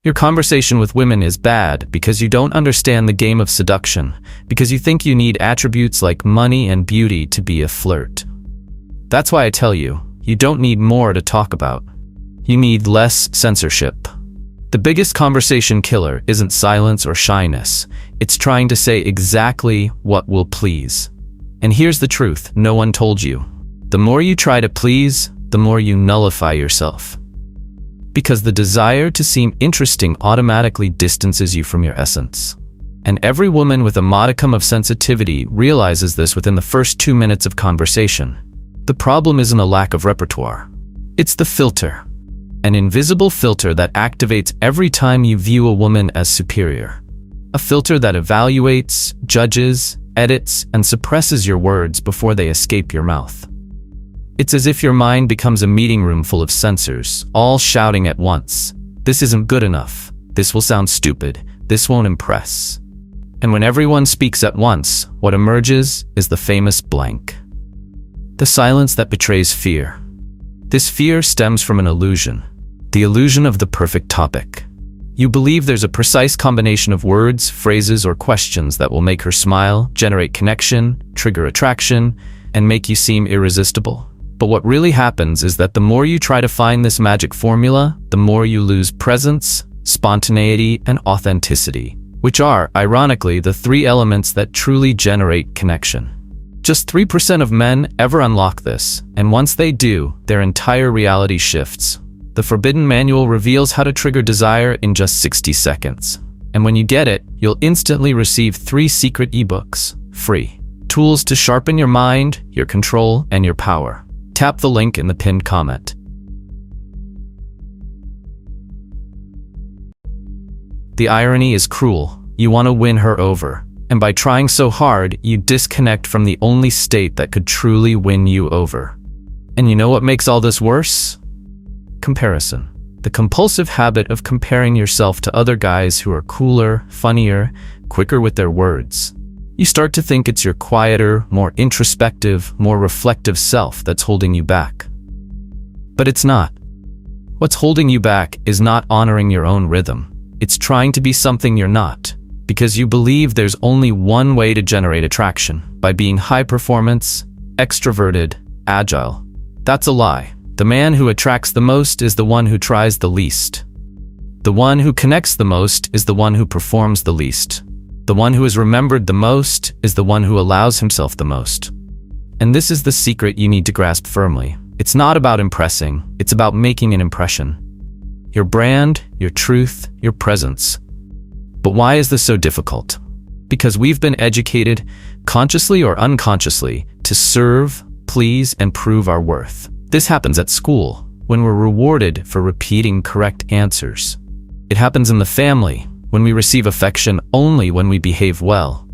Your conversation with women is bad because you don't understand the game of seduction, because you think you need attributes like money and beauty to be a flirt. That's why I tell you, you don't need more to talk about. You need less censorship. The biggest conversation killer isn't silence or shyness. It's trying to say exactly what will please. And here's the truth no one told you. The more you try to please, the more you nullify yourself. Because the desire to seem interesting automatically distances you from your essence. And every woman with a modicum of sensitivity realizes this within the first 2 minutes of conversation. The problem isn't a lack of repertoire. It's the filter. An invisible filter that activates every time you view a woman as superior. A filter that evaluates, judges, edits, and suppresses your words before they escape your mouth. It's as if your mind becomes a meeting room full of censors, all shouting at once. This isn't good enough. This will sound stupid. This won't impress. And when everyone speaks at once, what emerges is the famous blank. The silence that betrays fear. This fear stems from an illusion. The illusion of the perfect topic. You believe there's a precise combination of words, phrases, or questions that will make her smile, generate connection, trigger attraction, and make you seem irresistible. But what really happens is that the more you try to find this magic formula, the more you lose presence, spontaneity, and authenticity, which are, ironically, the 3 elements that truly generate connection. Just 3% of men ever unlock this, and once they do, their entire reality shifts. The Forbidden Manual reveals how to trigger desire in just 60 seconds. And when you get it, you'll instantly receive 3 secret ebooks, free. Tools to sharpen your mind, your control, and your power. Tap the link in the pinned comment. The irony is cruel. You want to win her over. And by trying so hard, you disconnect from the only state that could truly win you over. And you know what makes all this worse? Comparison. The compulsive habit of comparing yourself to other guys who are cooler, funnier, quicker with their words. You start to think it's your quieter, more introspective, more reflective self that's holding you back. But it's not. What's holding you back is not honoring your own rhythm. It's trying to be something you're not, because you believe there's only one way to generate attraction, by being high performance, extroverted, agile. That's a lie. The man who attracts the most is the one who tries the least. The one who connects the most is the one who performs the least. The one who is remembered the most is the one who allows himself the most. And this is the secret you need to grasp firmly. It's not about impressing, it's about making an impression. Your brand, your truth, your presence. But why is this so difficult? Because we've been educated, consciously or unconsciously, to serve, please, and prove our worth. This happens at school, when we're rewarded for repeating correct answers. It happens in the family, when we receive affection only when we behave well.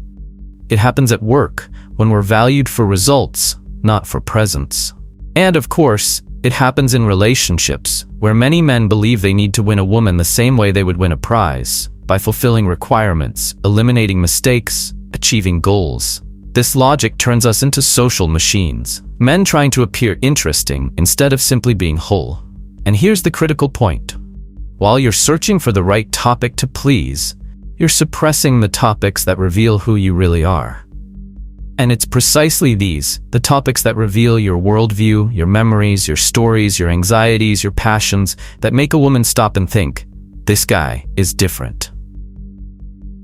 It happens at work, when we're valued for results, not for presence. And of course, it happens in relationships, where many men believe they need to win a woman the same way they would win a prize, by fulfilling requirements, eliminating mistakes, achieving goals. This logic turns us into social machines, men trying to appear interesting instead of simply being whole. And here's the critical point. While you're searching for the right topic to please, you're suppressing the topics that reveal who you really are. And it's precisely these, the topics that reveal your worldview, your memories, your stories, your anxieties, your passions, that make a woman stop and think, this guy is different.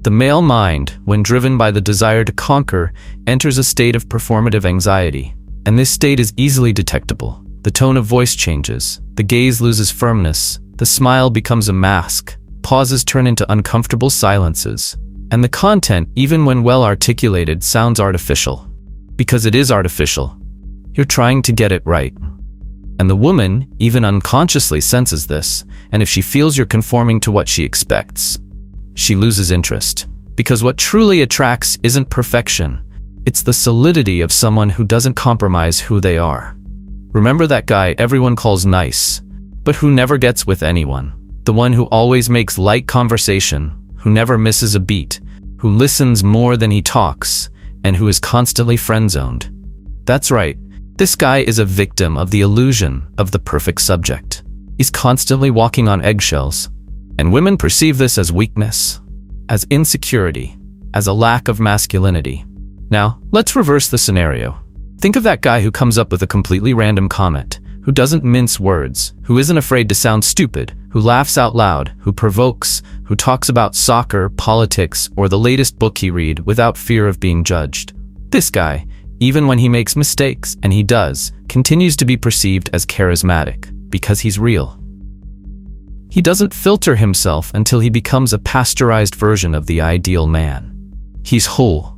The male mind, when driven by the desire to conquer, enters a state of performative anxiety. And this state is easily detectable. The tone of voice changes, the gaze loses firmness, the smile becomes a mask, pauses turn into uncomfortable silences, and the content, even when well articulated, sounds artificial. Because it is artificial. You're trying to get it right. And the woman, even unconsciously, senses this, and if she feels you're conforming to what she expects, she loses interest. Because what truly attracts isn't perfection. It's the solidity of someone who doesn't compromise who they are. Remember that guy everyone calls nice, but who never gets with anyone. The one who always makes light conversation, who never misses a beat, who listens more than he talks, and who is constantly friend-zoned. That's right. This guy is a victim of the illusion of the perfect subject. He's constantly walking on eggshells. And women perceive this as weakness, as insecurity, as a lack of masculinity. Now, let's reverse the scenario. Think of that guy who comes up with a completely random comment, who doesn't mince words, who isn't afraid to sound stupid, who laughs out loud, who provokes, who talks about soccer, politics, or the latest book he read without fear of being judged. This guy, even when he makes mistakes, and he does, continues to be perceived as charismatic, because he's real. He doesn't filter himself until he becomes a pasteurized version of the ideal man. He's whole,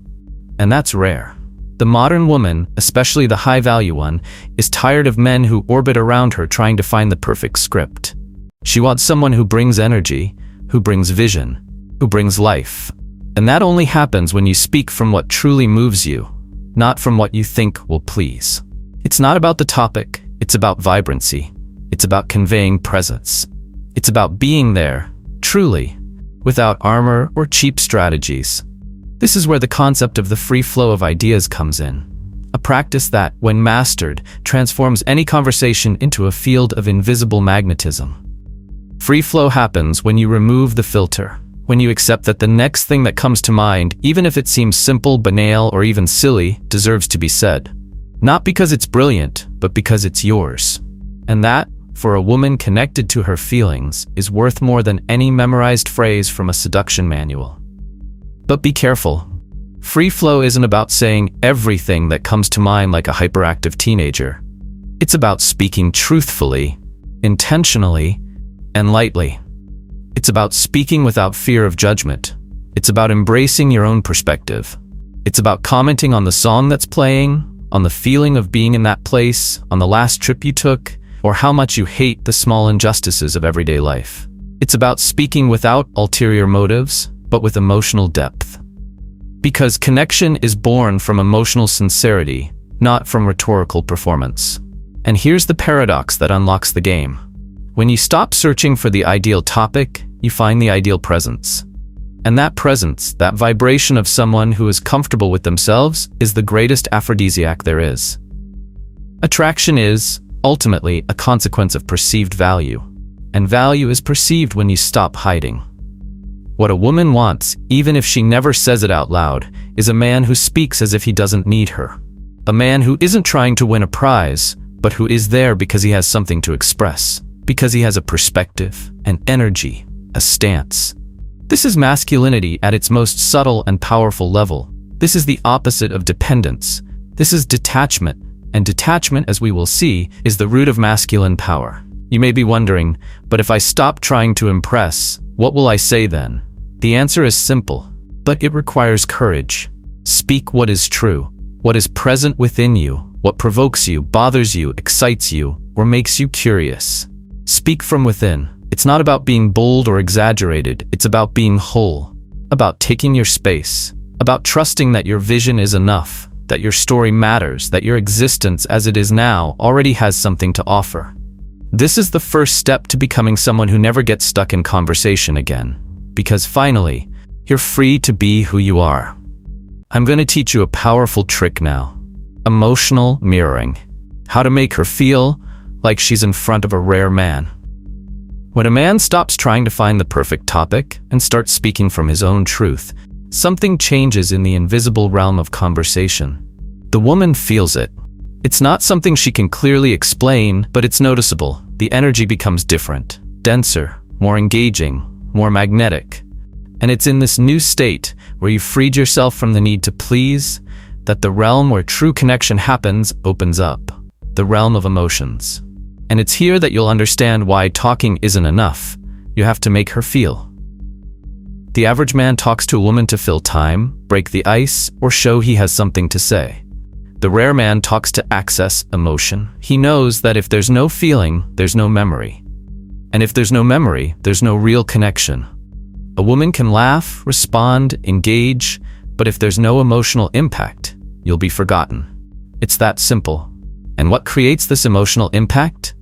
and that's rare. The modern woman, especially the high-value one, is tired of men who orbit around her trying to find the perfect script. She wants someone who brings energy, who brings vision, who brings life. And that only happens when you speak from what truly moves you, not from what you think will please. It's not about the topic, it's about vibrancy. It's about conveying presence. It's about being there, truly, without armor or cheap strategies. This is where the concept of the free flow of ideas comes in. A practice that, when mastered, transforms any conversation into a field of invisible magnetism. Free flow happens when you remove the filter, when you accept that the next thing that comes to mind, even if it seems simple, banal, or even silly, deserves to be said. Not because it's brilliant, but because it's yours. And that, for a woman connected to her feelings, is worth more than any memorized phrase from a seduction manual. But be careful. Free flow isn't about saying everything that comes to mind like a hyperactive teenager. It's about speaking truthfully, intentionally, and lightly. It's about speaking without fear of judgment. It's about embracing your own perspective. It's about commenting on the song that's playing, on the feeling of being in that place, on the last trip you took, or how much you hate the small injustices of everyday life. It's about speaking without ulterior motives, but with emotional depth. Because connection is born from emotional sincerity, not from rhetorical performance. And here's the paradox that unlocks the game. When you stop searching for the ideal topic, you find the ideal presence. And that presence, that vibration of someone who is comfortable with themselves, is the greatest aphrodisiac there is. Attraction is, ultimately, a consequence of perceived value. And value is perceived when you stop hiding. What a woman wants, even if she never says it out loud, is a man who speaks as if he doesn't need her. A man who isn't trying to win a prize, but who is there because he has something to express, because he has a perspective, an energy, a stance. This is masculinity at its most subtle and powerful level. This is the opposite of dependence. This is detachment, and detachment, as we will see, is the root of masculine power. You may be wondering, but if I stop trying to impress, what will I say then? The answer is simple, but it requires courage. Speak what is true, what is present within you, what provokes you, bothers you, excites you, or makes you curious. Speak from within. It's not about being bold or exaggerated, it's about being whole, about taking your space, about trusting that your vision is enough, that your story matters, that your existence as it is now already has something to offer. This is the first step to becoming someone who never gets stuck in conversation again. Because finally, you're free to be who you are. I'm going to teach you a powerful trick now. Emotional mirroring. How to make her feel like she's in front of a rare man. When a man stops trying to find the perfect topic and starts speaking from his own truth, something changes in the invisible realm of conversation. The woman feels it. It's not something she can clearly explain, but it's noticeable. The energy becomes different, denser, more engaging, more magnetic. And it's in this new state, where you've freed yourself from the need to please, that the realm where true connection happens opens up. The realm of emotions. And it's here that you'll understand why talking isn't enough. You have to make her feel. The average man talks to a woman to fill time, break the ice, or show he has something to say. The rare man talks to access emotion. He knows that if there's no feeling, there's no memory. And if there's no memory, there's no real connection. A woman can laugh, respond, engage, but if there's no emotional impact, you'll be forgotten. It's that simple. And what creates this emotional impact?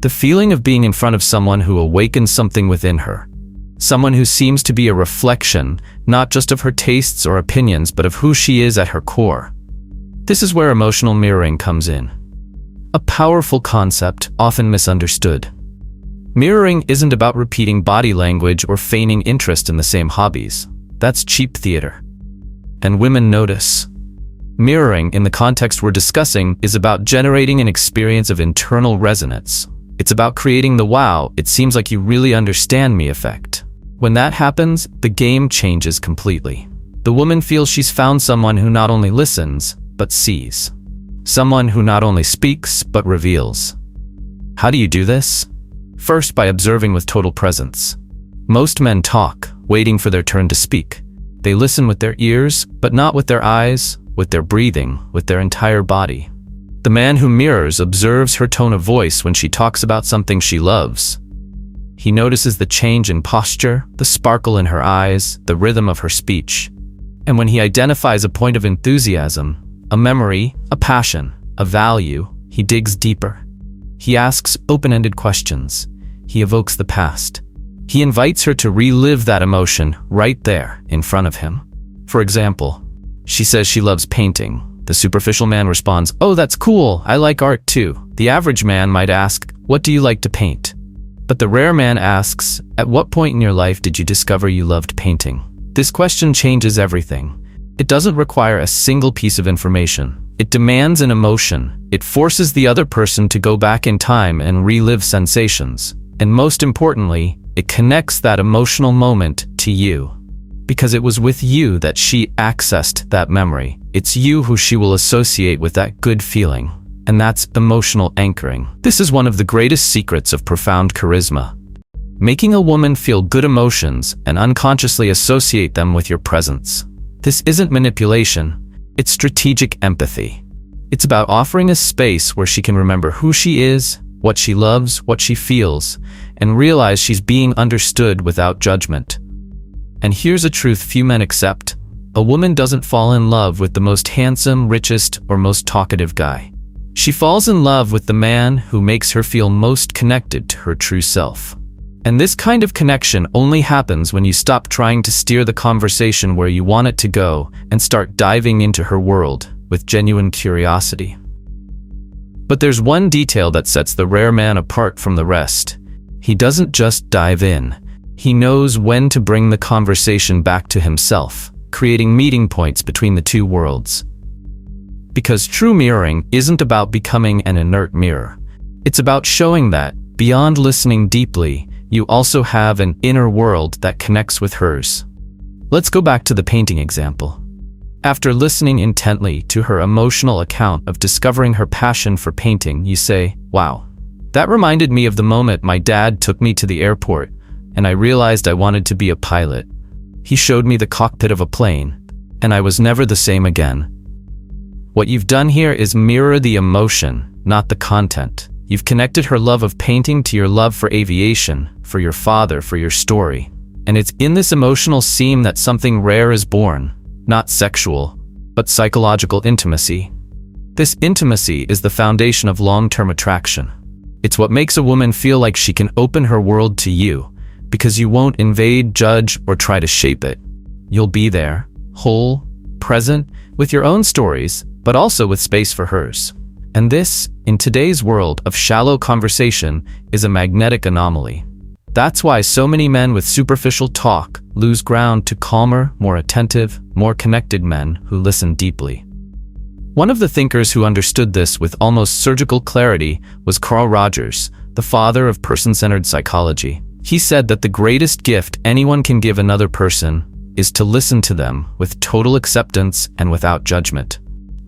The feeling of being in front of someone who awakens something within her. Someone who seems to be a reflection, not just of her tastes or opinions, but of who she is at her core. This is where emotional mirroring comes in. A powerful concept, often misunderstood. Mirroring isn't about repeating body language or feigning interest in the same hobbies. That's cheap theater. And women notice. Mirroring, in the context we're discussing, is about generating an experience of internal resonance. It's about creating the wow, it seems like you really understand me effect. When that happens, the game changes completely. The woman feels she's found someone who not only listens, but sees. Someone who not only speaks, but reveals. How do you do this? First, by observing with total presence. Most men talk, waiting for their turn to speak. They listen with their ears, but not with their eyes, with their breathing, with their entire body. The man who mirrors observes her tone of voice when she talks about something she loves. He notices the change in posture, the sparkle in her eyes, the rhythm of her speech. And when he identifies a point of enthusiasm, a memory, a passion, a value, he digs deeper. He asks open-ended questions. He evokes the past. He invites her to relive that emotion right there in front of him. For example, she says she loves painting. The superficial man responds, "Oh, that's cool. I like art too." The average man might ask, "What do you like to paint?" But the rare man asks, "At what point in your life did you discover you loved painting?" This question changes everything. It doesn't require a single piece of information. It demands an emotion. It forces the other person to go back in time and relive sensations. And most importantly, it connects that emotional moment to you. Because it was with you that she accessed that memory. It's you who she will associate with that good feeling. And that's emotional anchoring. This is one of the greatest secrets of profound charisma. Making a woman feel good emotions and unconsciously associate them with your presence. This isn't manipulation. It's strategic empathy. It's about offering a space where she can remember who she is, what she loves, what she feels, and realize she's being understood without judgment. And here's a truth few men accept. A woman doesn't fall in love with the most handsome, richest, or most talkative guy. She falls in love with the man who makes her feel most connected to her true self. And this kind of connection only happens when you stop trying to steer the conversation where you want it to go and start diving into her world with genuine curiosity. But there's one detail that sets the rare man apart from the rest. He doesn't just dive in. He knows when to bring the conversation back to himself, creating meeting points between the two worlds. Because true mirroring isn't about becoming an inert mirror. It's about showing that, beyond listening deeply, you also have an inner world that connects with hers. Let's go back to the painting example. After listening intently to her emotional account of discovering her passion for painting, you say, "Wow, that reminded me of the moment my dad took me to the airport and I realized I wanted to be a pilot. He showed me the cockpit of a plane, and I was never the same again." What you've done here is mirror the emotion, not the content. You've connected her love of painting to your love for aviation, for your father, for your story. And it's in this emotional seam that something rare is born, not sexual, but psychological intimacy. This intimacy is the foundation of long-term attraction. It's what makes a woman feel like she can open her world to you, because you won't invade, judge, or try to shape it. You'll be there, whole, present, with your own stories, but also with space for hers. And this, in today's world of shallow conversation, is a magnetic anomaly. That's why so many men with superficial talk lose ground to calmer, more attentive, more connected men who listen deeply. One of the thinkers who understood this with almost surgical clarity was Carl Rogers, the father of person-centered psychology. He said that the greatest gift anyone can give another person is to listen to them with total acceptance and without judgment.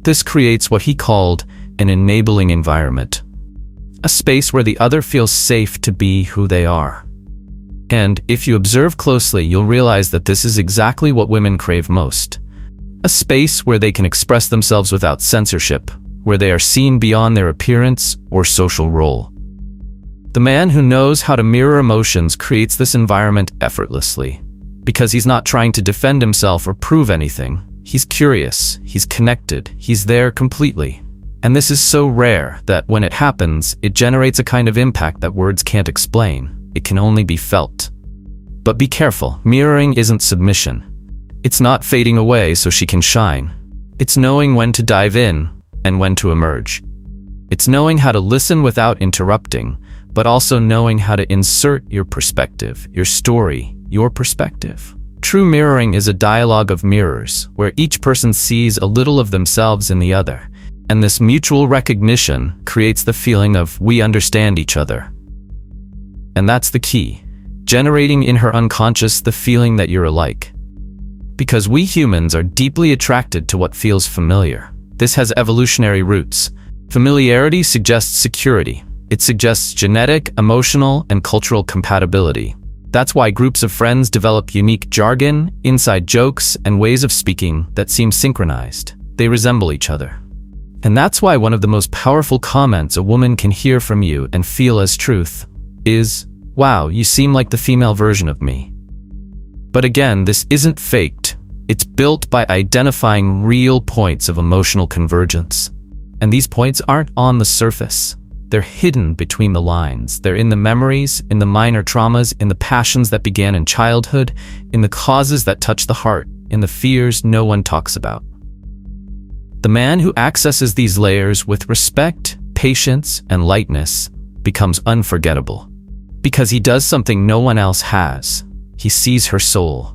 This creates what he called an enabling environment, a space where the other feels safe to be who they are. And if you observe closely, you'll realize that this is exactly what women crave most. A space where they can express themselves without censorship, where they are seen beyond their appearance or social role. The man who knows how to mirror emotions creates this environment effortlessly, because he's not trying to defend himself or prove anything. He's curious, he's connected, he's there completely. And this is so rare that when it happens, it generates a kind of impact that words can't explain. It can only be felt. But be careful, mirroring isn't submission. It's not fading away so she can shine. It's knowing when to dive in and when to emerge. It's knowing how to listen without interrupting, but also knowing how to insert your perspective, your story, your perspective. True mirroring is a dialogue of mirrors, where each person sees a little of themselves in the other, and this mutual recognition creates the feeling of we understand each other. And that's the key, generating in her unconscious the feeling that you're alike. Because we humans are deeply attracted to what feels familiar. This has evolutionary roots. Familiarity suggests security. It suggests genetic, emotional, and cultural compatibility. That's why groups of friends develop unique jargon, inside jokes, and ways of speaking that seem synchronized. They resemble each other. And that's why one of the most powerful comments a woman can hear from you and feel as truth is, "Wow, you seem like the female version of me." But again, this isn't faked. It's built by identifying real points of emotional convergence. And these points aren't on the surface. They're hidden between the lines. They're in the memories, in the minor traumas, in the passions that began in childhood, in the causes that touch the heart, in the fears no one talks about. The man who accesses these layers with respect, patience, and lightness becomes unforgettable. Because he does something no one else has. He sees her soul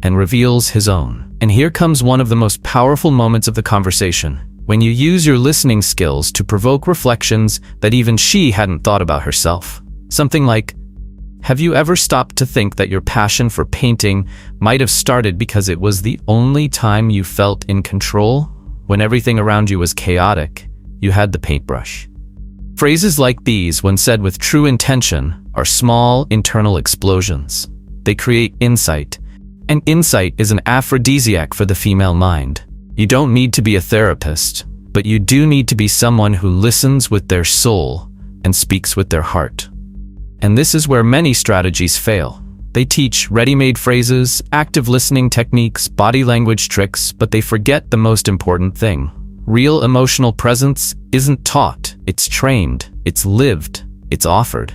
and reveals his own. And here comes one of the most powerful moments of the conversation, when you use your listening skills to provoke reflections that even she hadn't thought about herself. Something like, have you ever stopped to think that your passion for painting might have started because it was the only time you felt in control? When everything around you was chaotic, you had the paintbrush. Phrases like these, when said with true intention, are small internal explosions. They create insight. And insight is an aphrodisiac for the female mind. You don't need to be a therapist, but you do need to be someone who listens with their soul and speaks with their heart. And this is where many strategies fail. They teach ready-made phrases, active listening techniques, body language tricks, but they forget the most important thing. Real emotional presence isn't taught, it's trained, it's lived, it's offered.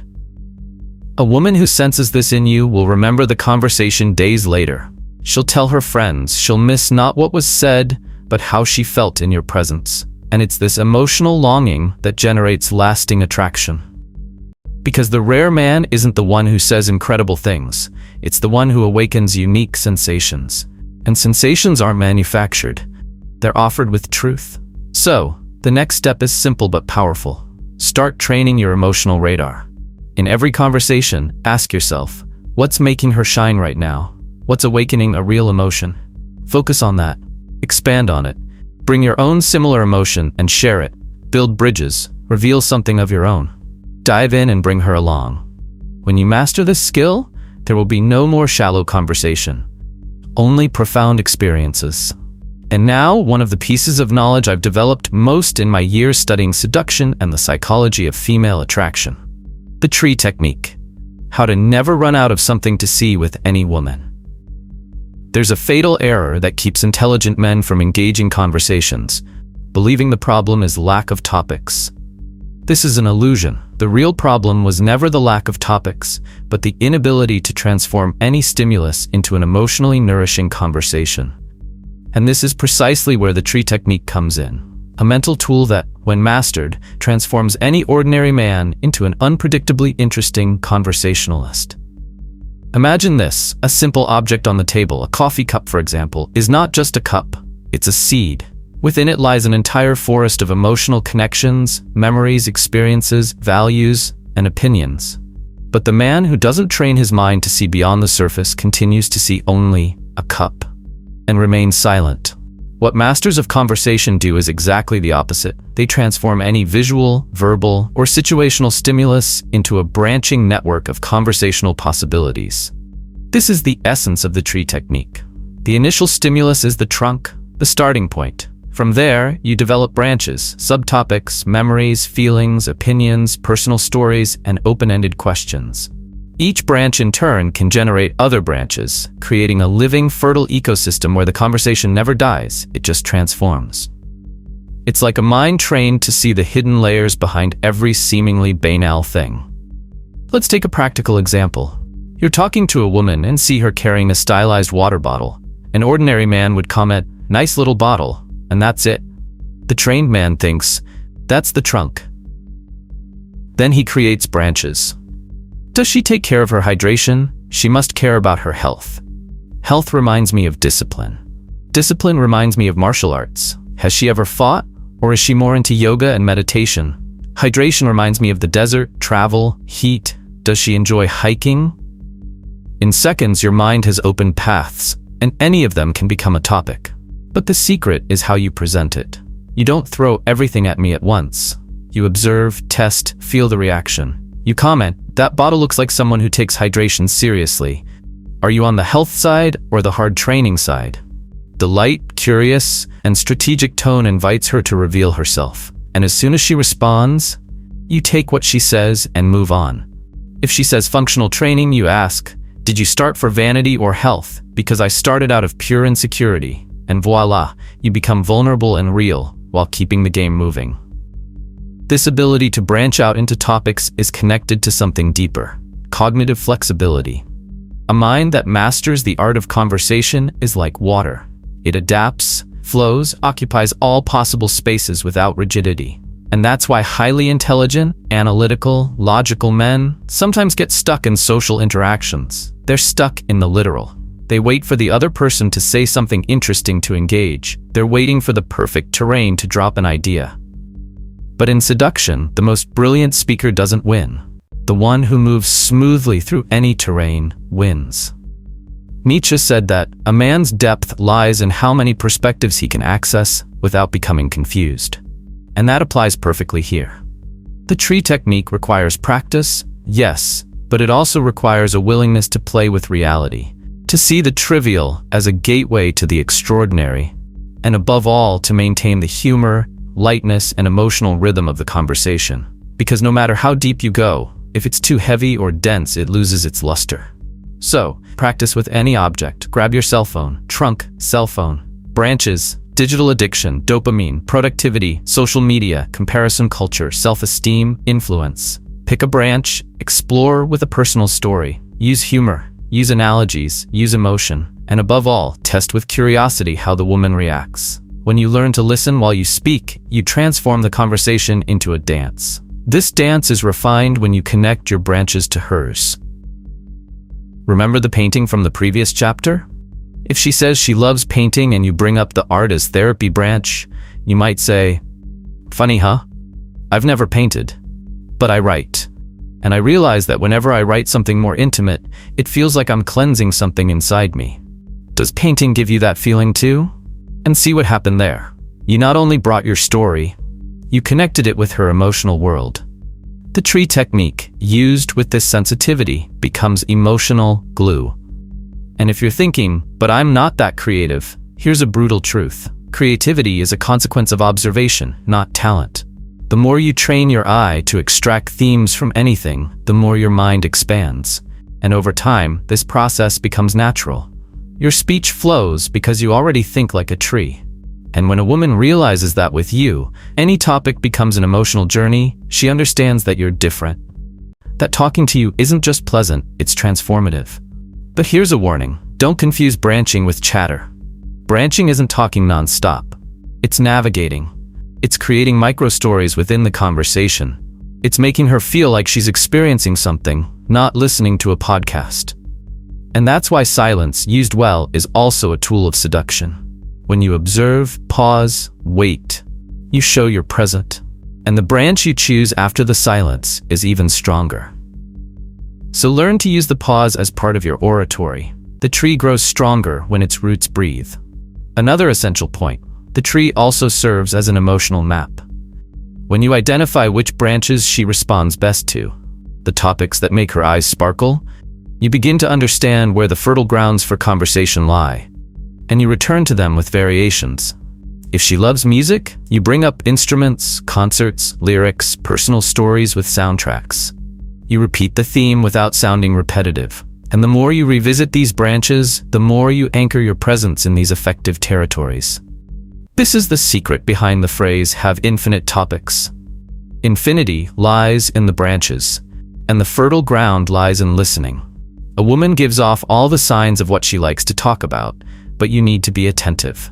A woman who senses this in you will remember the conversation days later. She'll tell her friends, she'll miss not what was said, but how she felt in your presence. And it's this emotional longing that generates lasting attraction. Because the rare man isn't the one who says incredible things, it's the one who awakens unique sensations. And sensations aren't manufactured, they're offered with truth. So, the next step is simple but powerful. Start training your emotional radar. In every conversation, ask yourself, what's making her shine right now? What's awakening a real emotion? Focus on that. Expand on it. Bring your own similar emotion and share it. Build bridges. Reveal something of your own. Dive in and bring her along. When you master this skill, there will be no more shallow conversation. Only profound experiences. And now, one of the pieces of knowledge I've developed most in my years studying seduction and the psychology of female attraction. The tree technique. How to never run out of something to see with any woman. There's a fatal error that keeps intelligent men from engaging conversations, believing the problem is lack of topics. This is an illusion. The real problem was never the lack of topics, but the inability to transform any stimulus into an emotionally nourishing conversation. And this is precisely where the tree technique comes in. A mental tool that, when mastered, transforms any ordinary man into an unpredictably interesting conversationalist. Imagine this, a simple object on the table, a coffee cup for example, is not just a cup, it's a seed. Within it lies an entire forest of emotional connections, memories, experiences, values, and opinions. But the man who doesn't train his mind to see beyond the surface continues to see only a cup and remains silent. What masters of conversation do is exactly the opposite. They transform any visual, verbal, or situational stimulus into a branching network of conversational possibilities. This is the essence of the tree technique. The initial stimulus is the trunk, the starting point. From there, you develop branches, subtopics, memories, feelings, opinions, personal stories, and open-ended questions. Each branch in turn can generate other branches, creating a living, fertile ecosystem where the conversation never dies, it just transforms. It's like a mind trained to see the hidden layers behind every seemingly banal thing. Let's take a practical example. You're talking to a woman and see her carrying a stylized water bottle. An ordinary man would comment, "Nice little bottle," and that's it. The trained man thinks, "That's the trunk." Then he creates branches. Does she take care of her hydration? She must care about her health. Health reminds me of discipline. Discipline reminds me of martial arts. Has she ever fought? Or is she more into yoga and meditation? Hydration reminds me of the desert, travel, heat. Does she enjoy hiking? In seconds, your mind has opened paths, and any of them can become a topic. But the secret is how you present it. You don't throw everything at me at once. You observe, test, feel the reaction. You comment, that bottle looks like someone who takes hydration seriously. Are you on the health side or the hard training side? The light, curious, and strategic tone invites her to reveal herself. And as soon as she responds, you take what she says and move on. If she says functional training, you ask, did you start for vanity or health? Because I started out of pure insecurity. And voila, you become vulnerable and real while keeping the game moving. This ability to branch out into topics is connected to something deeper: cognitive flexibility. A mind that masters the art of conversation is like water. It adapts, flows, occupies all possible spaces without rigidity. And that's why highly intelligent, analytical, logical men sometimes get stuck in social interactions. They're stuck in the literal. They wait for the other person to say something interesting to engage. They're waiting for the perfect terrain to drop an idea. But in seduction, the most brilliant speaker doesn't win. The one who moves smoothly through any terrain wins. Nietzsche said that a man's depth lies in how many perspectives he can access without becoming confused. And that applies perfectly here. The tree technique requires practice, yes, but it also requires a willingness to play with reality, to see the trivial as a gateway to the extraordinary, and above all, to maintain the humor, lightness, and emotional rhythm of the conversation. Because no matter how deep you go, if it's too heavy or dense, it loses its luster. So, practice with any object. Grab your cell phone, trunk, cell phone, branches, digital addiction, dopamine, productivity, social media, comparison culture, self-esteem, influence. Pick a branch, explore with a personal story, use humor, use analogies, use emotion, and above all, test with curiosity how the woman reacts. When you learn to listen while you speak, you transform the conversation into a dance. This dance is refined when you connect your branches to hers. Remember the painting from the previous chapter? If she says she loves painting and you bring up the art as therapy branch, you might say, funny, huh? I've never painted, but I write. And I realize that whenever I write something more intimate, it feels like I'm cleansing something inside me. Does painting give you that feeling too? And see what happened there. You not only brought your story, you connected it with her emotional world. The tree technique, used with this sensitivity, becomes emotional glue. And if you're thinking, but I'm not that creative, here's a brutal truth. Creativity is a consequence of observation, not talent. The more you train your eye to extract themes from anything, the more your mind expands. And over time, this process becomes natural. Your speech flows because you already think like a tree. And when a woman realizes that with you, any topic becomes an emotional journey. She understands that you're different. That talking to you isn't just pleasant, it's transformative. But here's a warning. Don't confuse branching with chatter. Branching isn't talking non-stop. It's navigating. It's creating micro-stories within the conversation. It's making her feel like she's experiencing something, not listening to a podcast. And that's why silence, used well, is also a tool of seduction. When you observe, pause, wait, you show you're present. And the branch you choose after the silence is even stronger. So learn to use the pause as part of your oratory. The tree grows stronger when its roots breathe. Another essential point, the tree also serves as an emotional map. When you identify which branches she responds best to, the topics that make her eyes sparkle, you begin to understand where the fertile grounds for conversation lie, and you return to them with variations. If she loves music, you bring up instruments, concerts, lyrics, personal stories with soundtracks. You repeat the theme without sounding repetitive. And the more you revisit these branches, the more you anchor your presence in these effective territories. This is the secret behind the phrase, have infinite topics. Infinity lies in the branches, and the fertile ground lies in listening. A woman gives off all the signs of what she likes to talk about, but you need to be attentive.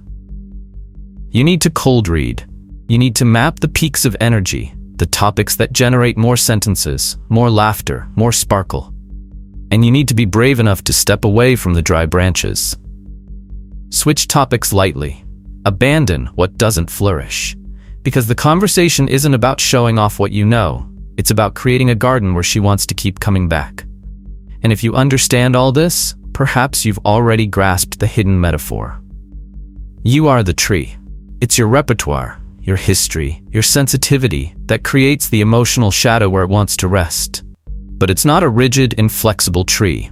You need to cold read. You need to map the peaks of energy, the topics that generate more sentences, more laughter, more sparkle. And you need to be brave enough to step away from the dry branches. Switch topics lightly. Abandon what doesn't flourish. Because the conversation isn't about showing off what you know, it's about creating a garden where she wants to keep coming back. And if you understand all this, perhaps you've already grasped the hidden metaphor. You are the tree. It's your repertoire, your history, your sensitivity that creates the emotional shadow where it wants to rest. But it's not a rigid, inflexible tree.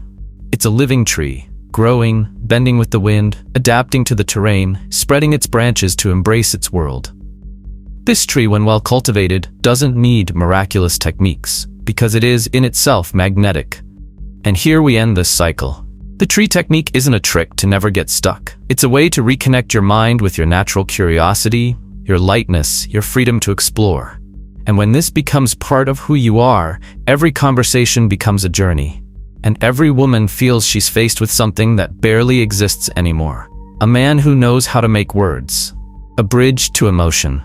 It's a living tree, growing, bending with the wind, adapting to the terrain, spreading its branches to embrace its world. This tree, when well cultivated, doesn't need miraculous techniques, because it is, in itself, magnetic. And here we end this cycle. The tree technique isn't a trick to never get stuck. It's a way to reconnect your mind with your natural curiosity, your lightness, your freedom to explore. And when this becomes part of who you are, every conversation becomes a journey. And every woman feels she's faced with something that barely exists anymore. A man who knows how to make words. A bridge to emotion.